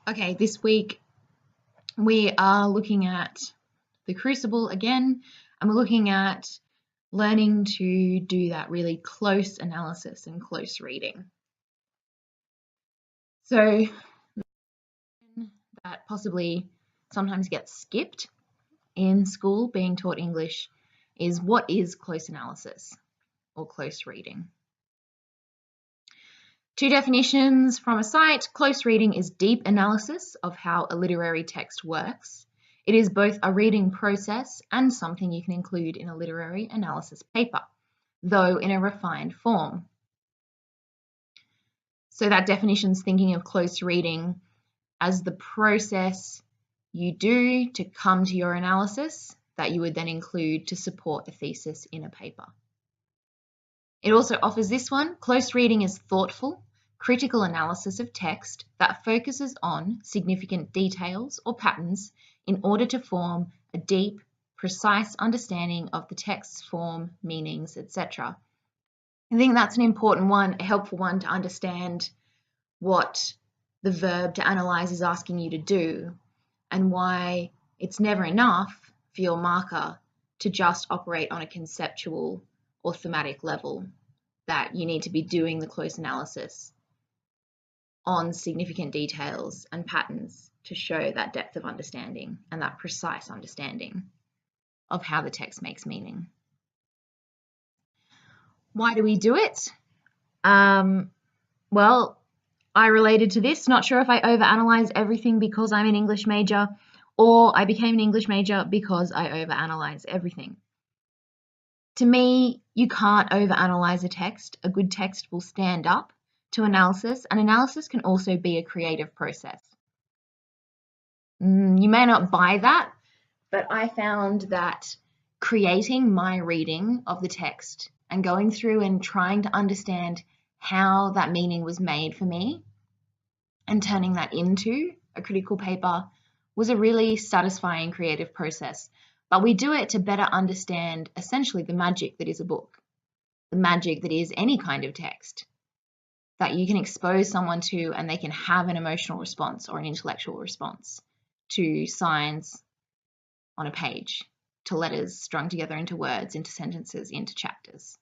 Okay, this week we are looking at the Crucible again, and we're looking at learning to do that really close analysis and close reading. So that possibly sometimes gets skipped in school being taught English is what is close analysis or close reading? Two definitions from a site. Close reading is deep analysis of how a literary text works. It is both a reading process and something you can include in a literary analysis paper, though in a refined form. So that definition's thinking of close reading as the process you do to come to your analysis that you would then include to support a thesis in a paper. It also offers this one. Close reading is thoughtful, critical analysis of text that focuses on significant details or patterns in order to form a deep, precise understanding of the text's form, meanings, etc. I think that's an important one, a helpful one to understand what the verb to analyze is asking you to do and why it's never enough for your marker to just operate on a conceptual or thematic level, that you need to be doing the close analysis on significant details and patterns to show that depth of understanding and that precise understanding of how the text makes meaning. Why do we do it? Well, I related to this, not sure if I overanalyze everything because I'm an English major, or I became an English major because I overanalyze everything. To me, you can't overanalyze a text. A good text will stand up to analysis, and analysis can also be a creative process. You may not buy that, but I found that creating my reading of the text and going through and trying to understand how that meaning was made for me and turning that into a critical paper was a really satisfying creative process. But we do it to better understand essentially the magic that is a book, the magic that is any kind of text that you can expose someone to and they can have an emotional response or an intellectual response to signs on a page, to letters strung together into words, into sentences, into chapters.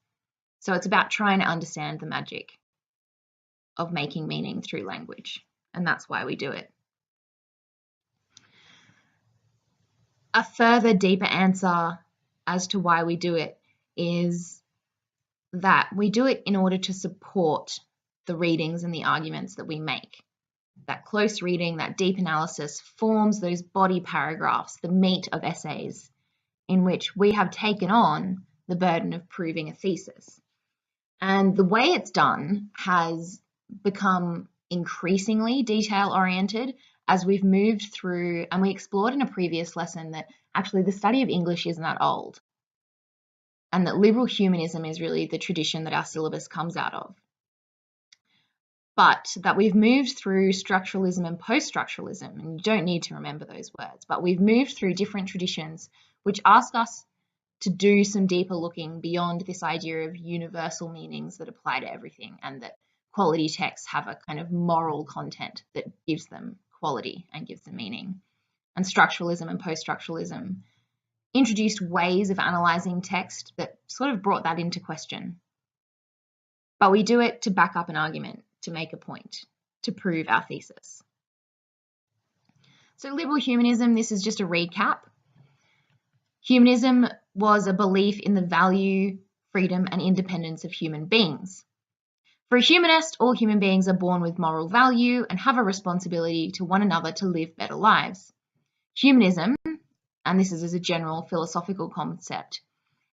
So it's about trying to understand the magic of making meaning through language, and that's why we do it. A further deeper answer as to why we do it is that we do it in order to support the readings and the arguments that we make. That close reading, that deep analysis forms those body paragraphs, the meat of essays, in which we have taken on the burden of proving a thesis. And the way it's done has become increasingly detail-oriented as we've moved through, and we explored in a previous lesson that actually the study of English isn't that old, and that liberal humanism is really the tradition that our syllabus comes out of. But that we've moved through structuralism and post-structuralism, and you don't need to remember those words, but we've moved through different traditions which ask us to do some deeper looking beyond this idea of universal meanings that apply to everything, and that quality texts have a kind of moral content that gives them quality and gives them meaning. And structuralism and post-structuralism introduced ways of analysing text that sort of brought that into question. But we do it to back up an argument, to make a point, to prove our thesis. So liberal humanism, this is just a recap. Humanism was a belief in the value, freedom, and independence of human beings. For a humanist, all human beings are born with moral value and have a responsibility to one another to live better lives. Humanism, and this is as a general philosophical concept,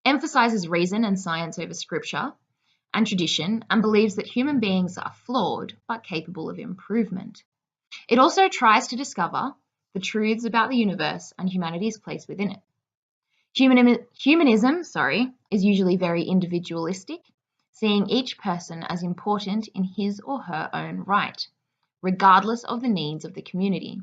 emphasizes reason and science over scripture and tradition, and believes that human beings are flawed but capable of improvement. It also tries to discover the truths about the universe and humanity's place within it. Humanism is usually very individualistic, seeing each person as important in his or her own right, regardless of the needs of the community.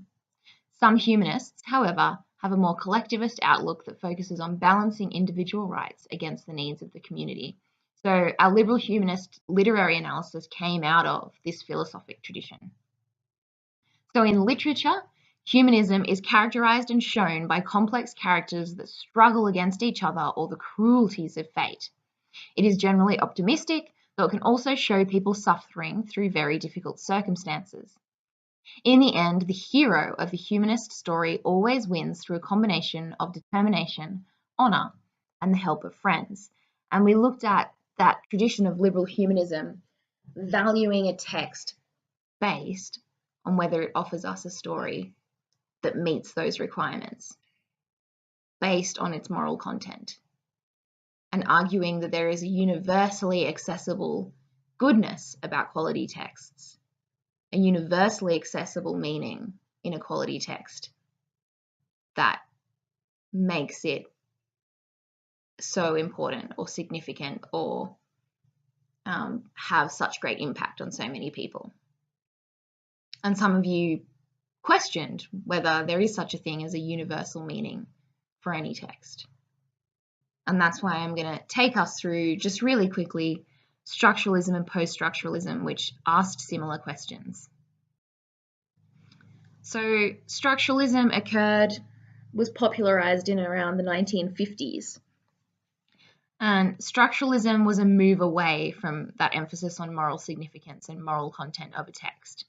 Some humanists, however, have a more collectivist outlook that focuses on balancing individual rights against the needs of the community. So our liberal humanist literary analysis came out of this philosophic tradition. So in literature, humanism is characterized and shown by complex characters that struggle against each other or the cruelties of fate. It is generally optimistic, though it can also show people suffering through very difficult circumstances. In the end, the hero of the humanist story always wins through a combination of determination, honour, and the help of friends. And we looked at that tradition of liberal humanism valuing a text based on whether it offers us a story that meets those requirements, based on its moral content, and arguing that there is a universally accessible goodness about quality texts, a universally accessible meaning in a quality text that makes it so important or significant or have such great impact on so many people. And some of you questioned whether there is such a thing as a universal meaning for any text. And that's why I'm going to take us through, just really quickly, structuralism and post-structuralism, which asked similar questions. So structuralism was popularized in around the 1950s. And structuralism was a move away from that emphasis on moral significance and moral content of a text.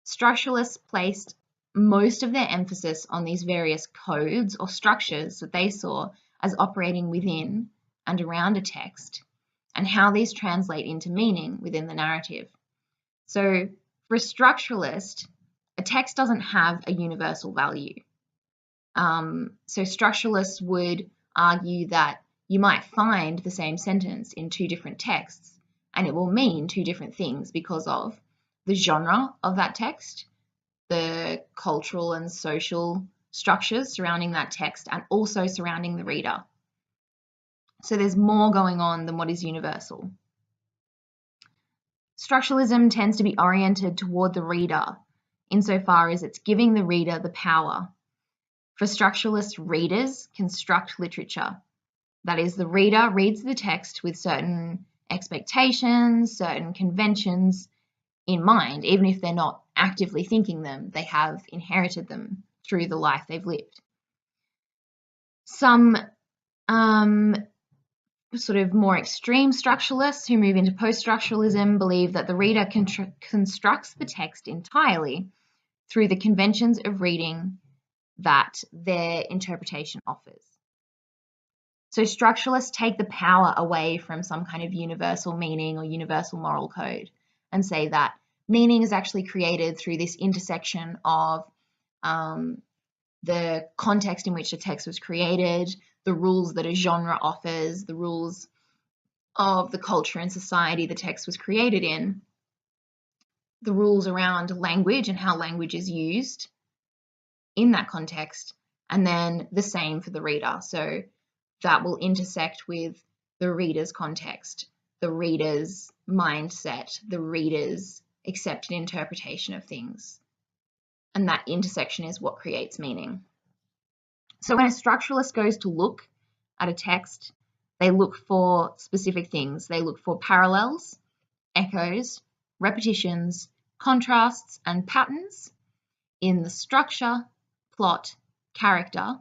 Structuralists placed most of their emphasis on these various codes or structures that they saw as operating within and around a text, and how these translate into meaning within the narrative. So for a structuralist, a text doesn't have a universal value. So structuralists would argue that you might find the same sentence in two different texts, and it will mean two different things because of the genre of that text, the cultural and social structures surrounding that text, and also surrounding the reader. So there's more going on than what is universal. Structuralism tends to be oriented toward the reader insofar as it's giving the reader the power. For structuralist readers construct literature. That is, the reader reads the text with certain expectations, certain conventions in mind, even if they're not actively thinking them, they have inherited them through the life they've lived. Some sort of more extreme structuralists who move into post-structuralism believe that the reader constructs the text entirely through the conventions of reading that their interpretation offers. So structuralists take the power away from some kind of universal meaning or universal moral code and say that meaning is actually created through this intersection of the context in which a text was created, the rules that a genre offers, the rules of the culture and society the text was created in, the rules around language and how language is used in that context, and then the same for the reader. So that will intersect with the reader's context, the reader's mindset, the reader's accepted interpretation of things. And that intersection is what creates meaning. So when a structuralist goes to look at a text, they look for specific things. They look for parallels, echoes, repetitions, contrasts, and patterns in the structure, plot, character,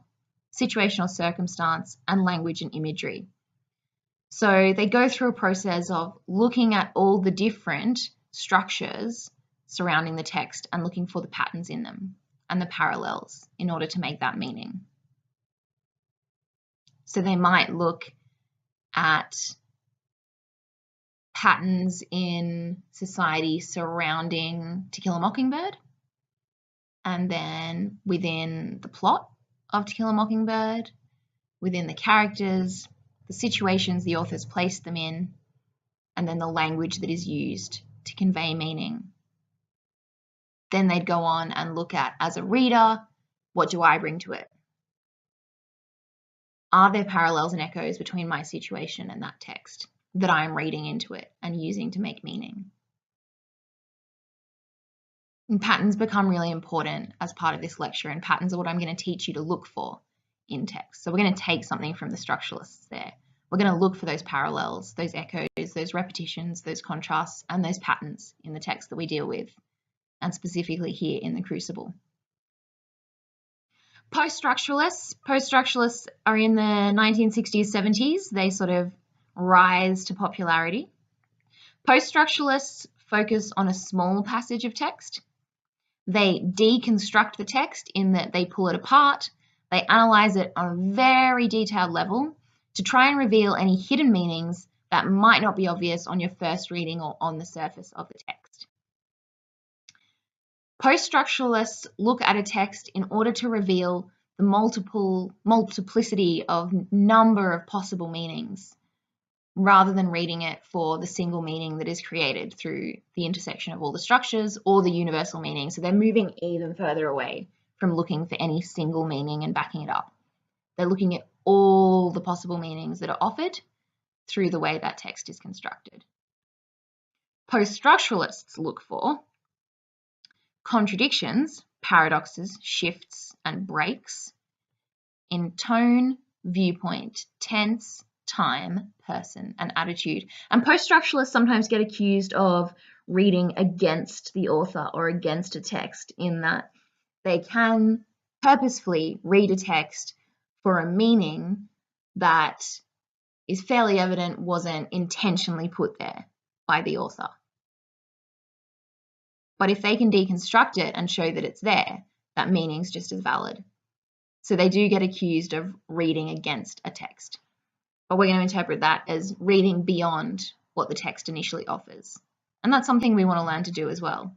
situational circumstance, and language and imagery. So they go through a process of looking at all the different structures surrounding the text and looking for the patterns in them and the parallels in order to make that meaning. So they might look at patterns in society surrounding To Kill a Mockingbird, and then within the plot of To Kill a Mockingbird, within the characters, the situations the authors place them in, and then the language that is used to convey meaning. Then they'd go on and look at, as a reader, what do I bring to it? Are there parallels and echoes between my situation and that text that I am reading into it and using to make meaning? And patterns become really important as part of this lecture, and patterns are what I'm going to teach you to look for in text. So we're going to take something from the structuralists there. We're going to look for those parallels, those echoes, those repetitions, those contrasts, and those patterns in the text that we deal with. and specifically here in the Crucible. Post-structuralists are in the 1960s, 70s. They sort of rise to popularity. Post-structuralists focus on a small passage of text. They deconstruct the text in that they pull it apart. They analyze it on a very detailed level to try and reveal any hidden meanings that might not be obvious on your first reading or on the surface of the text. Post-structuralists look at a text in order to reveal the multiplicity of number of possible meanings, rather than reading it for the single meaning that is created through the intersection of all the structures or the universal meaning. So they're moving even further away from looking for any single meaning and backing it up. They're looking at all the possible meanings that are offered through the way that text is constructed. Post-structuralists look for contradictions, paradoxes, shifts, and breaks in tone, viewpoint, tense, time, person, and attitude. And post-structuralists sometimes get accused of reading against the author or against a text, in that they can purposefully read a text for a meaning that is fairly evident wasn't intentionally put there by the author. But if they can deconstruct it and show that it's there, that meaning's just as valid. So they do get accused of reading against a text. But we're going to interpret that as reading beyond what the text initially offers. And that's something we want to learn to do as well.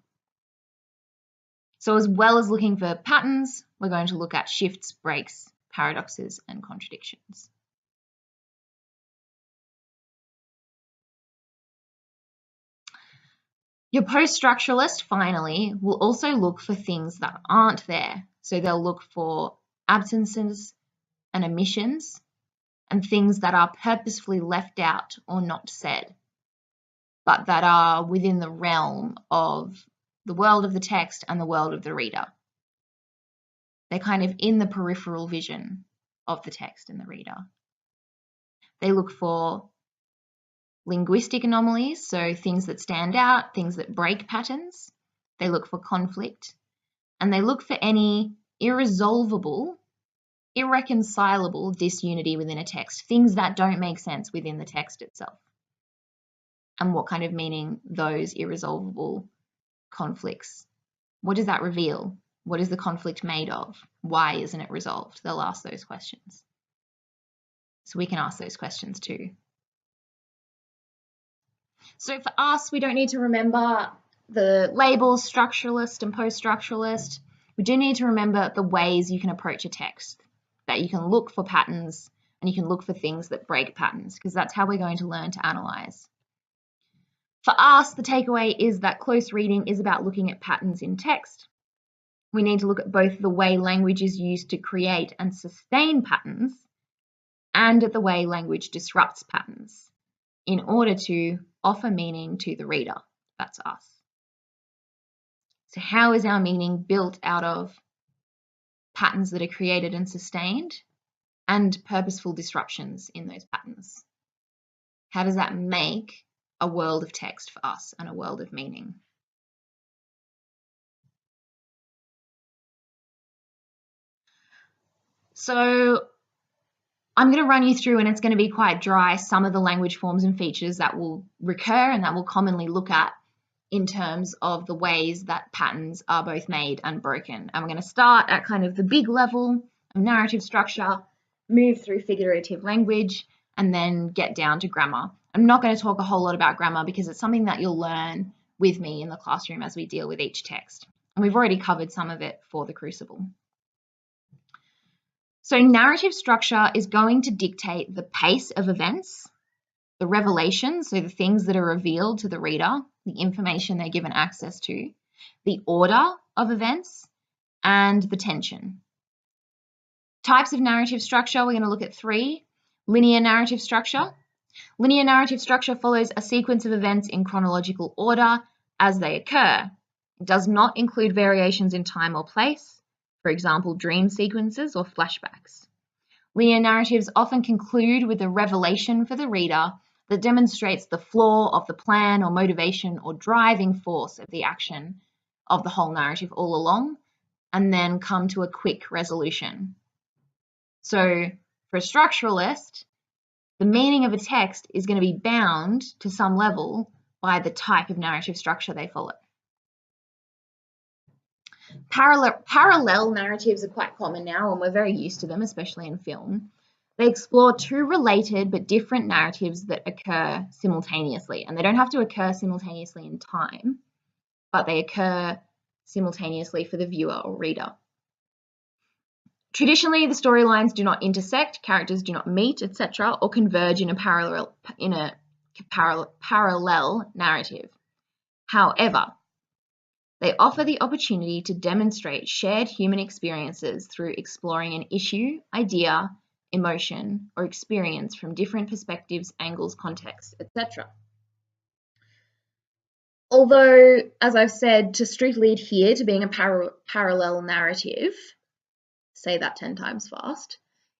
So as well as looking for patterns, we're going to look at shifts, breaks, paradoxes, and contradictions. Your post-structuralist, finally, will also look for things that aren't there. So they'll look for absences and omissions and things that are purposefully left out or not said, but that are within the realm of the world of the text and the world of the reader. They're kind of in the peripheral vision of the text and the reader. They look for linguistic anomalies, so things that stand out, things that break patterns. They look for conflict, and they look for any irresolvable, irreconcilable disunity within a text, things that don't make sense within the text itself, and what kind of meaning those irresolvable conflicts, what does that reveal? What is the conflict made of? Why isn't it resolved? They'll ask those questions. So we can ask those questions too. So for us, we don't need to remember the labels structuralist and post-structuralist. We do need to remember the ways you can approach a text, that you can look for patterns and you can look for things that break patterns, because that's how we're going to learn to analyze. For us, the takeaway is that close reading is about looking at patterns in text. We need to look at both the way language is used to create and sustain patterns and at the way language disrupts patterns in order to offer meaning to the reader. That's us. So how is our meaning built out of patterns that are created and sustained and purposeful disruptions in those patterns? How does that make a world of text for us and a world of meaning? So I'm going to run you through, and it's going to be quite dry, some of the language forms and features that will recur and that we'll commonly look at in terms of the ways that patterns are both made and broken. And we're going to start at kind of the big level of narrative structure, move through figurative language, and then get down to grammar. I'm not going to talk a whole lot about grammar because it's something that you'll learn with me in the classroom as we deal with each text. And we've already covered some of it for the Crucible. So narrative structure is going to dictate the pace of events, the revelation, so the things that are revealed to the reader, the information they're given access to, the order of events, and the tension. Types of narrative structure, we're going to look at 3. Linear narrative structure. Linear narrative structure follows a sequence of events in chronological order as they occur. It does not include variations in time or place, for example, dream sequences or flashbacks. Linear narratives often conclude with a revelation for the reader that demonstrates the flaw of the plan or motivation or driving force of the action of the whole narrative all along, and then come to a quick resolution. So for a structuralist, the meaning of a text is going to be bound to some level by the type of narrative structure they follow. Parallel narratives are quite common now, and we're very used to them, especially in film. They explore two related but different narratives that occur simultaneously, and they don't have to occur simultaneously in time, but they occur simultaneously for the viewer or reader. Traditionally, the storylines do not intersect, characters do not meet, etc., or converge in a parallel narrative. However, they offer the opportunity to demonstrate shared human experiences through exploring an issue, idea, emotion, or experience from different perspectives, angles, contexts, etc. Although, as I've said, to strictly adhere to being a parallel narrative, say that 10 times fast,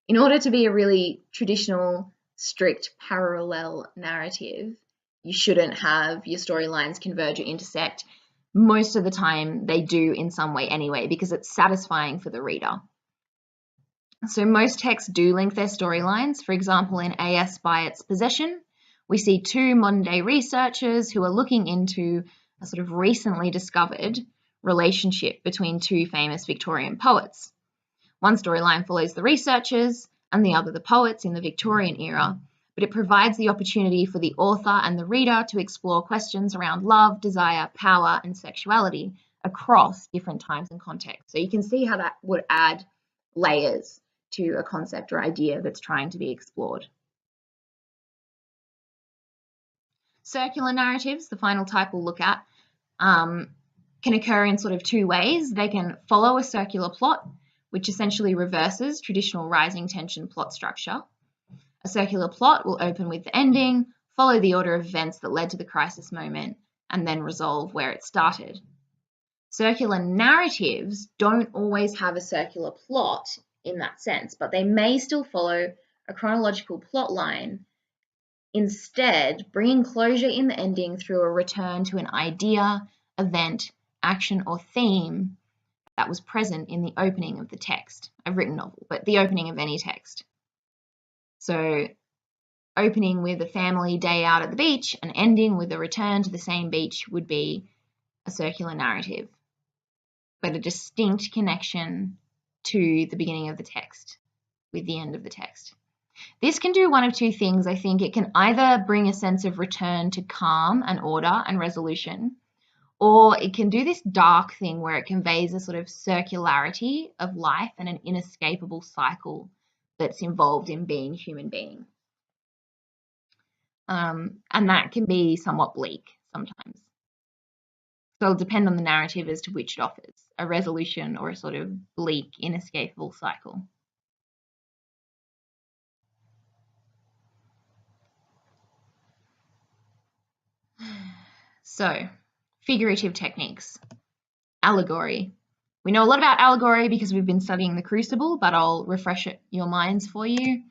in order to be a really traditional, strict parallel narrative, you shouldn't have your storylines converge or intersect. Most of the time they do in some way anyway, because it's satisfying for the reader. So most texts do link their storylines. For example, in A.S. Byatt's Possession, we see two modern-day researchers who are looking into a sort of recently discovered relationship between two famous Victorian poets. One storyline follows the researchers and the other the poets in the Victorian era, but it provides the opportunity for the author and the reader to explore questions around love, desire, power, and sexuality across different times and contexts. So you can see how that would add layers to a concept or idea that's trying to be explored. Circular narratives, the final type we'll look at, can occur in sort of two ways. They can follow a circular plot, which essentially reverses traditional rising tension plot structure. A circular plot will open with the ending, follow the order of events that led to the crisis moment, and then resolve where it started. Circular narratives don't always have a circular plot in that sense, but they may still follow a chronological plot line, instead bringing closure in the ending through a return to an idea, event, action, or theme that was present in the opening of the text. I've written novel, but the opening of any text. So opening with a family day out at the beach and ending with a return to the same beach would be a circular narrative, but a distinct connection to the beginning of the text with the end of the text. This can do one of two things, I think. It can either bring a sense of return to calm and order and resolution, or it can do this dark thing where it conveys a sort of circularity of life and an inescapable cycle that's involved in being a human being. And that can be somewhat bleak sometimes. So it'll depend on the narrative as to which it offers, a resolution or a sort of bleak, inescapable cycle. So, figurative techniques. Allegory. We know a lot about allegory because we've been studying the Crucible, but I'll refresh your minds for you.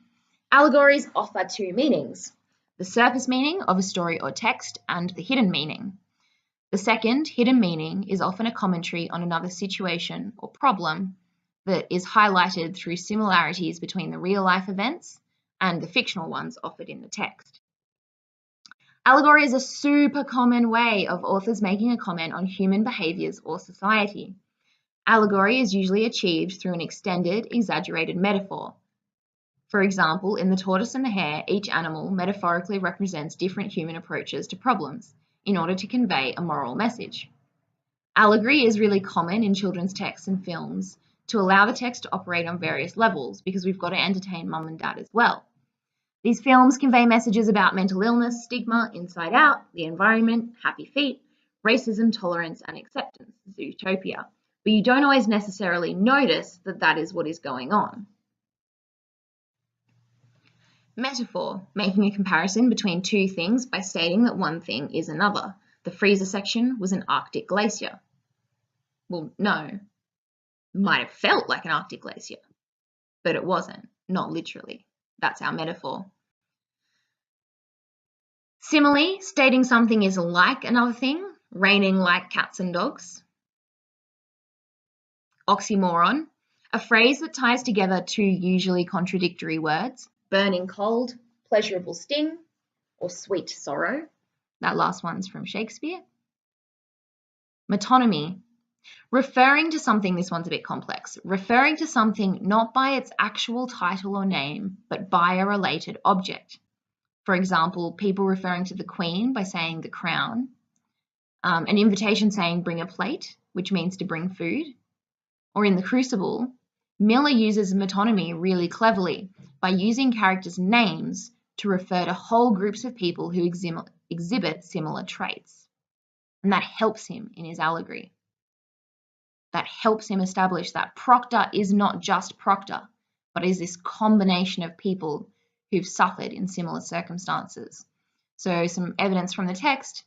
Allegories offer two meanings: the surface meaning of a story or text and the hidden meaning. The second, hidden meaning, is often a commentary on another situation or problem that is highlighted through similarities between the real-life events and the fictional ones offered in the text. Allegory is a super common way of authors making a comment on human behaviours or society. Allegory is usually achieved through an extended, exaggerated metaphor. For example, in The Tortoise and the Hare, each animal metaphorically represents different human approaches to problems in order to convey a moral message. Allegory is really common in children's texts and films to allow the text to operate on various levels, because we've got to entertain mum and dad as well. These films convey messages about mental illness, stigma, Inside Out, the environment, Happy Feet, racism, tolerance, and acceptance, Zootopia. But you don't always necessarily notice that that is what is going on. Metaphor, making a comparison between two things by stating that one thing is another. The freezer section was an Arctic glacier. Well, no, it might have felt like an Arctic glacier, but it wasn't, not literally. That's our metaphor. Simile, stating something is like another thing, raining like cats and dogs. Oxymoron, a phrase that ties together two usually contradictory words, burning cold, pleasurable sting, or sweet sorrow. That last one's from Shakespeare. Metonymy, referring to something, this one's a bit complex, referring to something not by its actual title or name, but by a related object. For example, people referring to the Queen by saying the crown, an invitation saying bring a plate, which means to bring food, or in the Crucible, Miller uses metonymy really cleverly by using characters' names to refer to whole groups of people who exhibit similar traits. And that helps him in his allegory. That helps him establish that Proctor is not just Proctor, but is this combination of people who've suffered in similar circumstances. So some evidence from the text.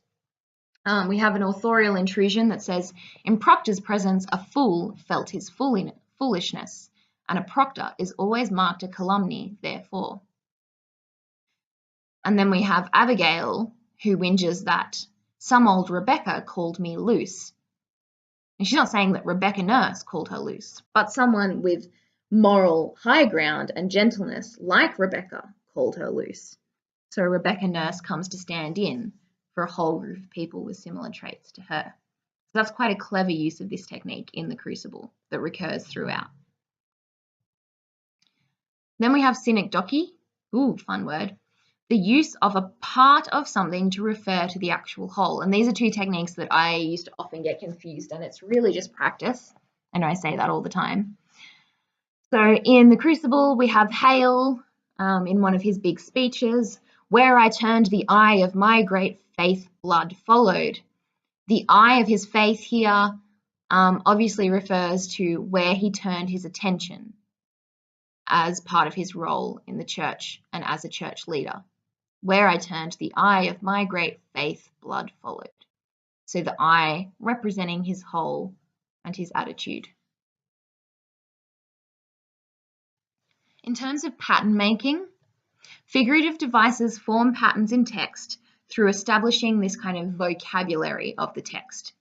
We have an authorial intrusion that says, in Proctor's presence, a fool felt his foolishness, and a Proctor is always marked a calumny, therefore. And then we have Abigail, who whinges that some old Rebecca called me loose. And she's not saying that Rebecca Nurse called her loose, but someone with moral high ground and gentleness, like Rebecca, called her loose. So Rebecca Nurse comes to stand in for a whole group of people with similar traits to her. So that's quite a clever use of this technique in the Crucible that recurs throughout. Then we have synecdoche, ooh, fun word, the use of a part of something to refer to the actual whole. And these are two techniques that I used to often get confused, and it's really just practice. I know I say that all the time. So in the Crucible, we have Hale in one of his big speeches, where I turned the eye of my great faith, blood followed. The eye of his faith here obviously refers to where he turned his attention as part of his role in the church and as a church leader. Where I turned the eye of my great faith, blood followed. So the eye representing his whole and his attitude. In terms of pattern making, figurative devices form patterns in text through establishing this kind of vocabulary of the text.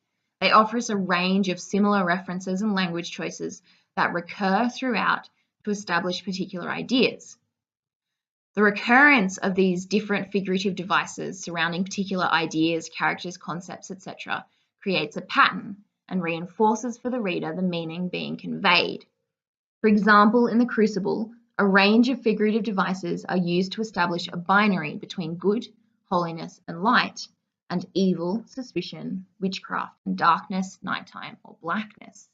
They offer us a range of similar references and language choices that recur throughout to establish particular ideas. The recurrence of these different figurative devices surrounding particular ideas, characters, concepts, etc., creates a pattern and reinforces for the reader the meaning being conveyed. For example, in the Crucible, a range of figurative devices are used to establish a binary between good, holiness, and light, and evil, suspicion, witchcraft, and darkness, nighttime, or blackness.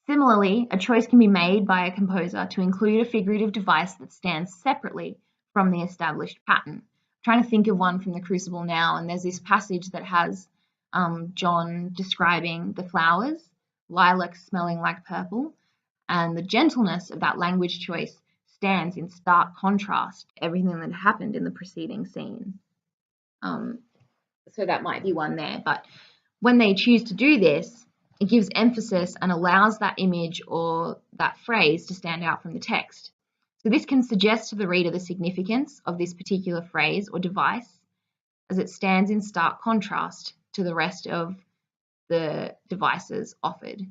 Similarly, a choice can be made by a composer to include a figurative device that stands separately from the established pattern. I'm trying to think of one from the Crucible now, and there's this passage that has John describing the flowers, lilac smelling like purple, and the gentleness of that language choice stands in stark contrast to everything that happened in the preceding scene. So that might be one there, but when they choose to do this, it gives emphasis and allows that image or that phrase to stand out from the text. So this can suggest to the reader the significance of this particular phrase or device as it stands in stark contrast to the rest of the devices offered.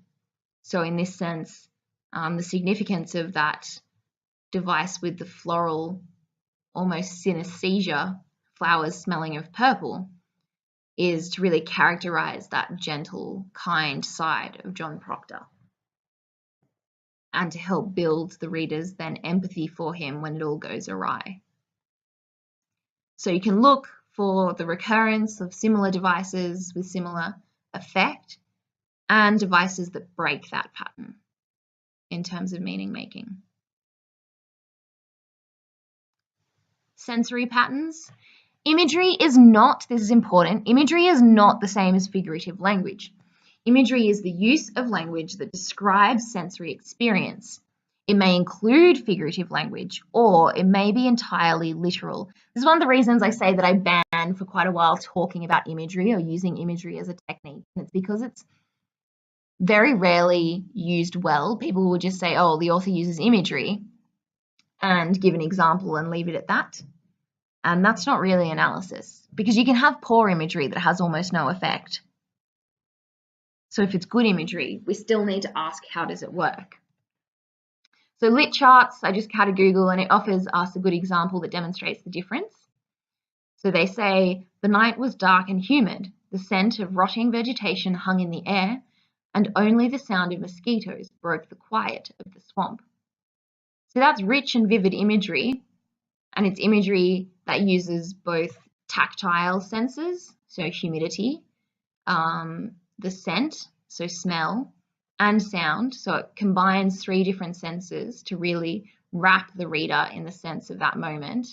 So in this sense, the significance of that device with the floral, almost synesthesia, flowers smelling of purple, is to really characterize that gentle, kind side of John Proctor and to help build the reader's then empathy for him when it all goes awry. So you can look for the recurrence of similar devices with similar effect and devices that break that pattern in terms of meaning making. Sensory patterns. Imagery is not, this is important, imagery is not the same as figurative language. Imagery is the use of language that describes sensory experience. It may include figurative language, or it may be entirely literal. This is one of the reasons I say that I banned for quite a while talking about imagery or using imagery as a technique. And it's because it's very rarely used well. People will just say, oh, the author uses imagery and give an example and leave it at that. And that's not really analysis, because you can have poor imagery that has almost no effect. So if it's good imagery, we still need to ask, how does it work? So lit charts, I just had a Google and it offers us a good example that demonstrates the difference. So they say, the night was dark and humid. The scent of rotting vegetation hung in the air, and only the sound of mosquitoes broke the quiet of the swamp. So that's rich and vivid imagery, and it's imagery that uses both tactile senses, so humidity, the scent, so smell, and sound. So it combines 3 different senses to really wrap the reader in the sense of that moment.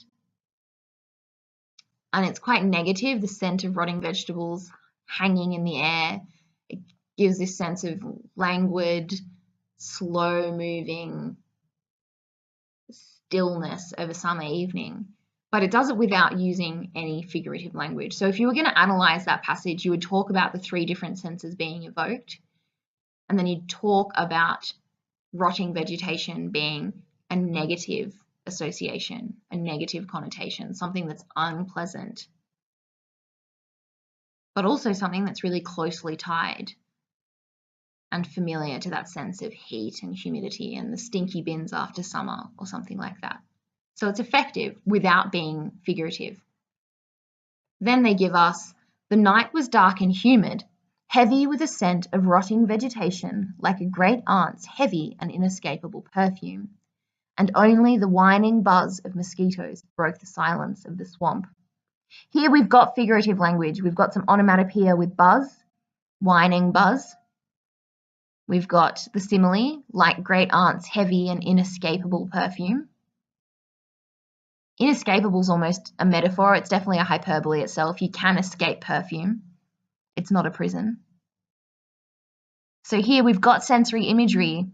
And it's quite negative, the scent of rotting vegetables hanging in the air. It gives this sense of languid, slow-moving stillness of a summer evening. But it does it without using any figurative language. So if you were going to analyze that passage, you would talk about the 3 different senses being evoked, and then you'd talk about rotting vegetation being a negative association, a negative connotation, something that's unpleasant, but also something that's really closely tied and familiar to that sense of heat and humidity and the stinky bins after summer or something like that. So it's effective without being figurative. Then they give us, the night was dark and humid, heavy with a scent of rotting vegetation, like a great aunt's heavy and inescapable perfume, and only the whining buzz of mosquitoes broke the silence of the swamp. Here we've got figurative language. We've got some onomatopoeia with buzz, whining buzz. We've got the simile, like great aunt's heavy and inescapable perfume. Inescapable is almost a metaphor. It's definitely a hyperbole itself. You can escape perfume. It's not a prison. So here we've got sensory imagery,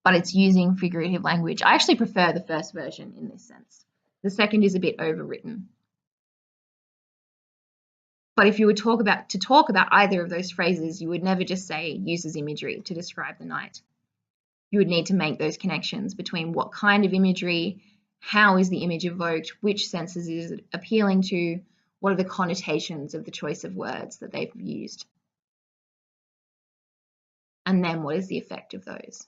but it's using figurative language. I actually prefer the first version in this sense. The second is a bit overwritten. But if you were to talk about either of those phrases, you would never just say uses imagery to describe the night. You would need to make those connections between what kind of imagery, how is the image evoked, which senses is it appealing to, what are the connotations of the choice of words that they've used, and then what is the effect of those.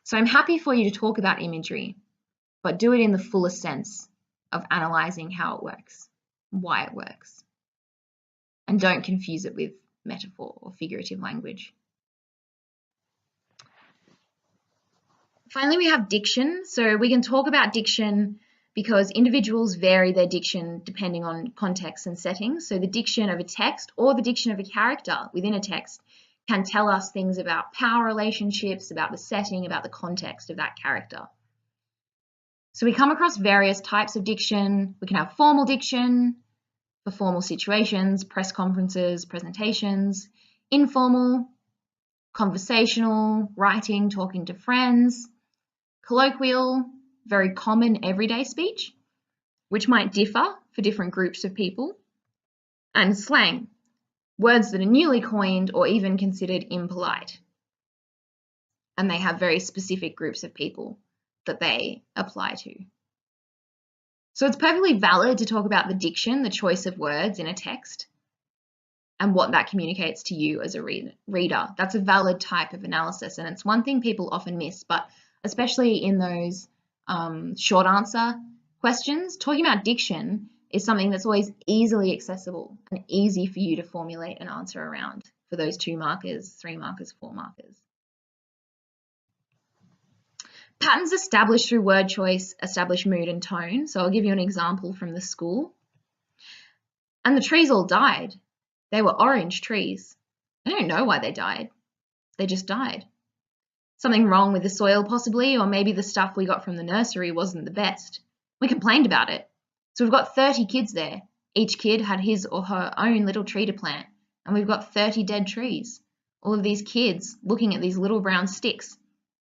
So I'm happy for you to talk about imagery, but do it in the fullest sense of analysing how it works, why it works, and don't confuse it with metaphor or figurative language. Finally, we have diction. So we can talk about diction because individuals vary their diction depending on context and settings. So the diction of a text or the diction of a character within a text can tell us things about power relationships, about the setting, about the context of that character. So we come across various types of diction. We can have formal diction for formal situations, press conferences, presentations, informal, conversational, writing, talking to friends, colloquial, very common everyday speech, which might differ for different groups of people, and slang, words that are newly coined or even considered impolite. And they have very specific groups of people that they apply to. So it's perfectly valid to talk about the diction, the choice of words in a text, and what that communicates to you as a reader. That's a valid type of analysis, and it's one thing people often miss, but especially in those short answer questions, talking about diction is something that's always easily accessible and easy for you to formulate an answer around for those 2 markers, 3 markers, 4 markers. Patterns established through word choice establish mood and tone. So I'll give you an example from the school. And the trees all died. They were orange trees. I don't know why they died. They just died. Something wrong with the soil possibly, or maybe the stuff we got from the nursery wasn't the best. We complained about it. So we've got 30 kids there. Each kid had his or her own little tree to plant, and we've got 30 dead trees. All of these kids looking at these little brown sticks.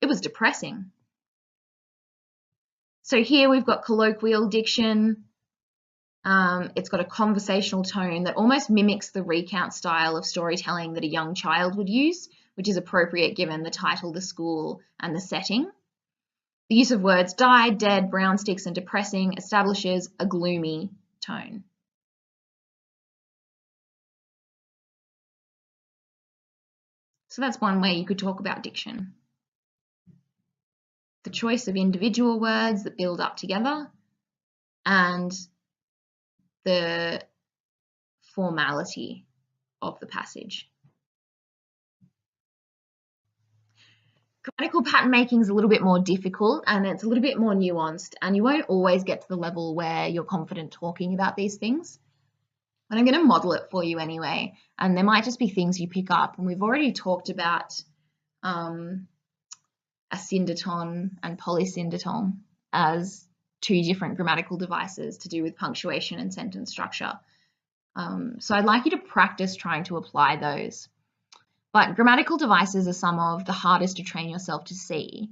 It was depressing. So here we've got colloquial diction. It's got a conversational tone that almost mimics the recount style of storytelling that a young child would use, which is appropriate given the title, the school, and the setting. The use of words died, dead, brown sticks, and depressing establishes a gloomy tone. So that's one way you could talk about diction. The choice of individual words that build up together and the formality of the passage. Grammatical pattern making is a little bit more difficult and it's a little bit more nuanced, and you won't always get to the level where you're confident talking about these things. But I'm going to model it for you anyway, and there might just be things you pick up. And we've already talked about asyndeton and polysyndeton as two different grammatical devices to do with punctuation and sentence structure. So I'd like you to practice trying to apply those. But grammatical devices are some of the hardest to train yourself to see.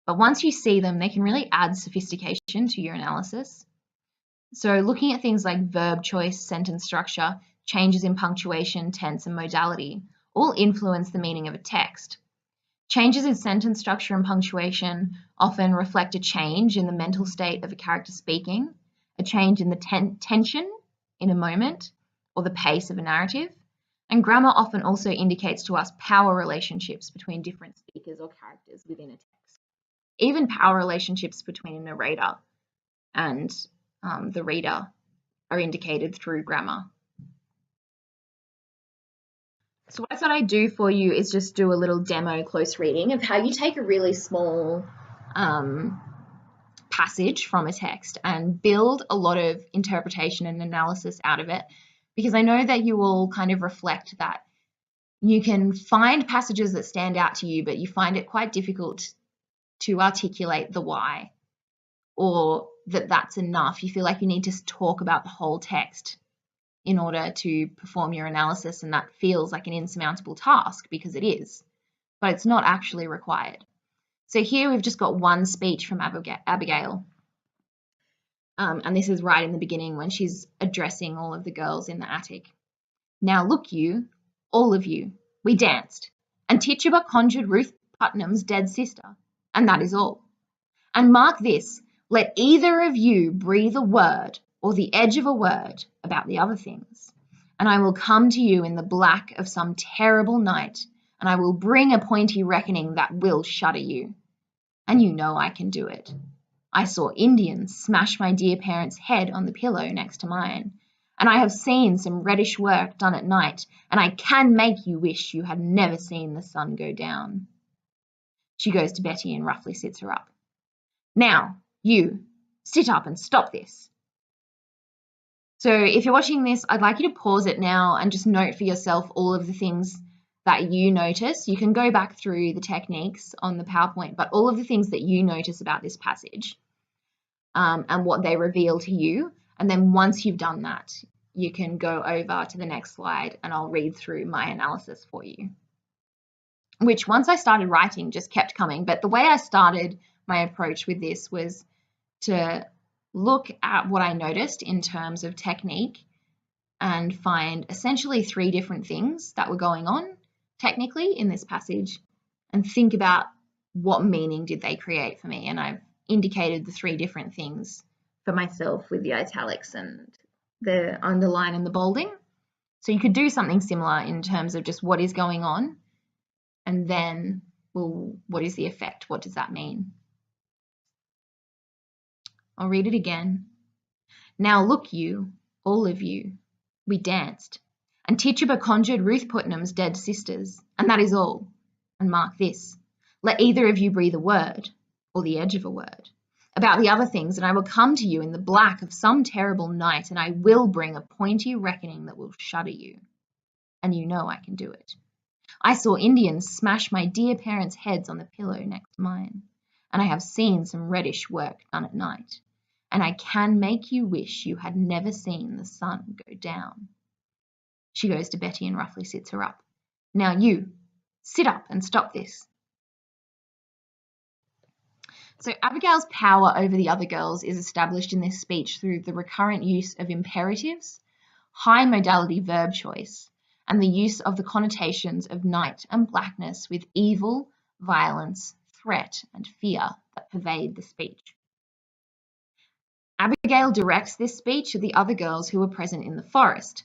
But once you see them, they can really add sophistication to your analysis. So looking at things like verb choice, sentence structure, changes in punctuation, tense, and modality all influence the meaning of a text. Changes in sentence structure and punctuation often reflect a change in the mental state of a character speaking, a change in the tension in a moment, or the pace of a narrative. And grammar often also indicates to us power relationships between different speakers or characters within a text. Even power relationships between a narrator and the reader are indicated through grammar. So what I thought I'd do for you is just do a little demo close reading of how you take a really small passage from a text and build a lot of interpretation and analysis out of it, because I know that you will kind of reflect that you can find passages that stand out to you, but you find it quite difficult to articulate the why, or that's enough. You feel like you need to talk about the whole text in order to perform your analysis, and that feels like an insurmountable task because it is, but it's not actually required. So here we've just got one speech from Abigail, and this is right in the beginning when she's addressing all of the girls in the attic. Now look you, all of you, we danced, and Tituba conjured Ruth Putnam's dead sister, and that is all. And mark this, let either of you breathe a word or the edge of a word about the other things, and I will come to you in the black of some terrible night, and I will bring a pointy reckoning that will shudder you. And you know I can do it. I saw Indians smash my dear parents' head on the pillow next to mine, and I have seen some reddish work done at night, and I can make you wish you had never seen the sun go down. She goes to Betty and roughly sits her up. Now, you, sit up and stop this. So if you're watching this, I'd like you to pause it now and just note for yourself all of the things that you notice. You can go back through the techniques on the PowerPoint, but all of the things that you notice about this passage and what they reveal to you. And then once you've done that, you can go over to the next slide and I'll read through my analysis for you, which once I started writing just kept coming. But the way I started my approach with this was to look at what I noticed in terms of technique and find essentially 3 different things that were going on technically in this passage and think about what meaning did they create for me. And I've indicated the 3 different things for myself with the italics and the underline and the bolding. So you could do something similar in terms of just what is going on and then, well, what is the effect? What does that mean? I'll read it again. Now look you, all of you, we danced, and Tituba conjured Ruth Putnam's dead sisters, and that is all. And mark this, let either of you breathe a word, or the edge of a word, about the other things, and I will come to you in the black of some terrible night, and I will bring a pointy reckoning that will shudder you. And you know I can do it. I saw Indians smash my dear parents' heads on the pillow next to mine, and I have seen some reddish work done at night, and I can make you wish you had never seen the sun go down. She goes to Betty and roughly sits her up. Now you, sit up and stop this. So Abigail's power over the other girls is established in this speech through the recurrent use of imperatives, high modality verb choice, and the use of the connotations of night and blackness with evil, violence, threat, and fear that pervade the speech. Abigail directs this speech to the other girls who were present in the forest.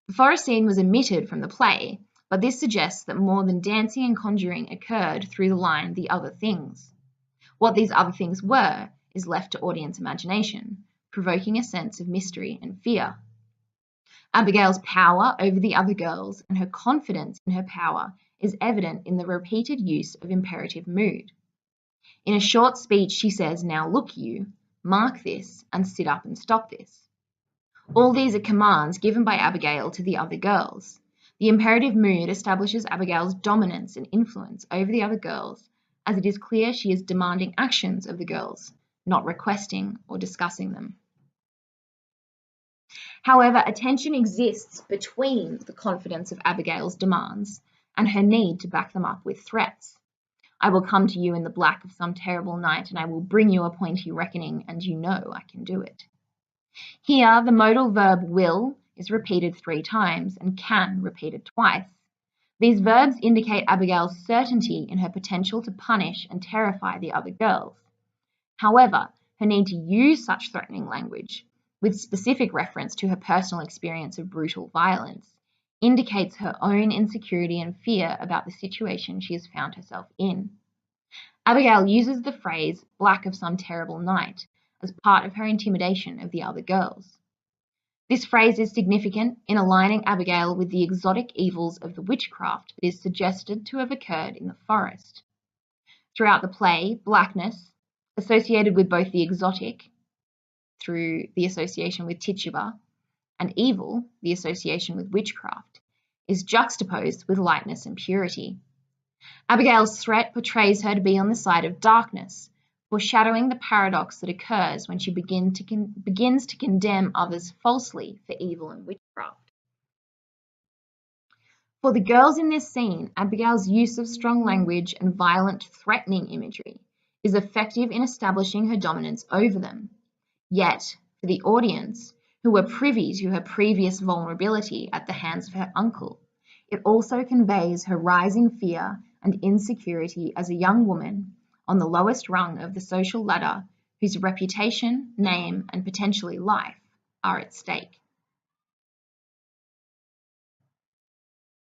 The forest scene was omitted from the play, but this suggests that more than dancing and conjuring occurred through the line "the other things." What these other things were is left to audience imagination, provoking a sense of mystery and fear. Abigail's power over the other girls and her confidence in her power is evident in the repeated use of imperative mood. In a short speech, she says, "Now look you, mark this, and sit up and stop this." All these are commands given by Abigail to the other girls. The imperative mood establishes Abigail's dominance and influence over the other girls, as it is clear she is demanding actions of the girls, not requesting or discussing them. However, a tension exists between the confidence of Abigail's demands and her need to back them up with threats. "I will come to you in the black of some terrible night, and I will bring you a pointy reckoning, and you know I can do it." Here, the modal verb will is repeated 3 times and can repeated twice. These verbs indicate Abigail's certainty in her potential to punish and terrify the other girls. However, her need to use such threatening language, with specific reference to her personal experience of brutal violence, indicates her own insecurity and fear about the situation she has found herself in. Abigail uses the phrase "black of some terrible night" as part of her intimidation of the other girls. This phrase is significant in aligning Abigail with the exotic evils of the witchcraft that is suggested to have occurred in the forest. Throughout the play, blackness, associated with both the exotic, through the association with Tituba, and evil, the association with witchcraft, is juxtaposed with lightness and purity. Abigail's threat portrays her to be on the side of darkness, foreshadowing the paradox that occurs when she begins to condemn others falsely for evil and witchcraft. For the girls in this scene, Abigail's use of strong language and violent, threatening imagery is effective in establishing her dominance over them. Yet, for the audience, who were privy to her previous vulnerability at the hands of her uncle, it also conveys her rising fear and insecurity as a young woman on the lowest rung of the social ladder, whose reputation, name, and potentially life are at stake.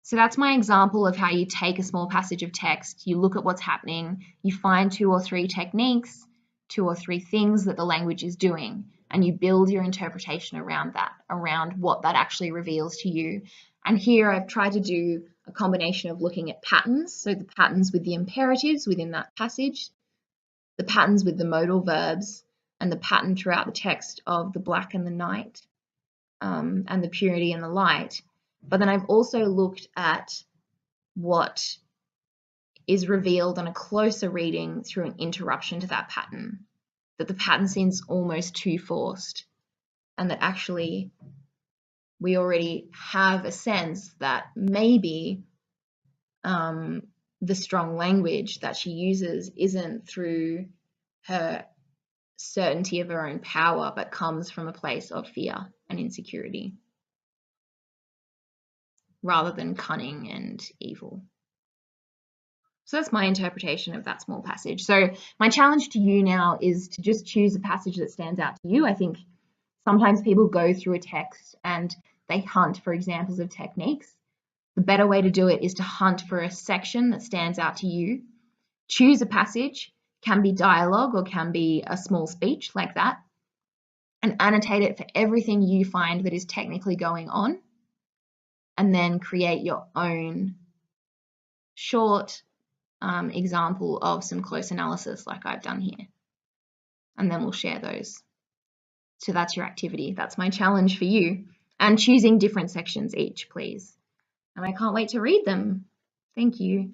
So that's my example of how you take a small passage of text, you look at what's happening, you find 2 or 3 techniques, 2 or 3 things that the language is doing, and you build your interpretation around that, around what that actually reveals to you. And here I've tried to do a combination of looking at patterns, so the patterns with the imperatives within that passage, the patterns with the modal verbs, and the pattern throughout the text of the black and the night, and the purity and the light. But then I've also looked at what is revealed on a closer reading through an interruption to that pattern, that the pattern seems almost too forced, and that actually we already have a sense that maybe the strong language that she uses isn't through her certainty of her own power, but comes from a place of fear and insecurity, rather than cunning and evil. So that's my interpretation of that small passage. So my challenge to you now is to just choose a passage that stands out to you. I think sometimes people go through a text and they hunt for examples of techniques. The better way to do it is to hunt for a section that stands out to you. Choose a passage, can be dialogue or can be a small speech like that, and annotate it for everything you find that is technically going on, and then create your own short example of some close analysis like I've done here. And then we'll share those. So that's your activity. That's my challenge for you. And choosing different sections each, please. And I can't wait to read them. Thank you.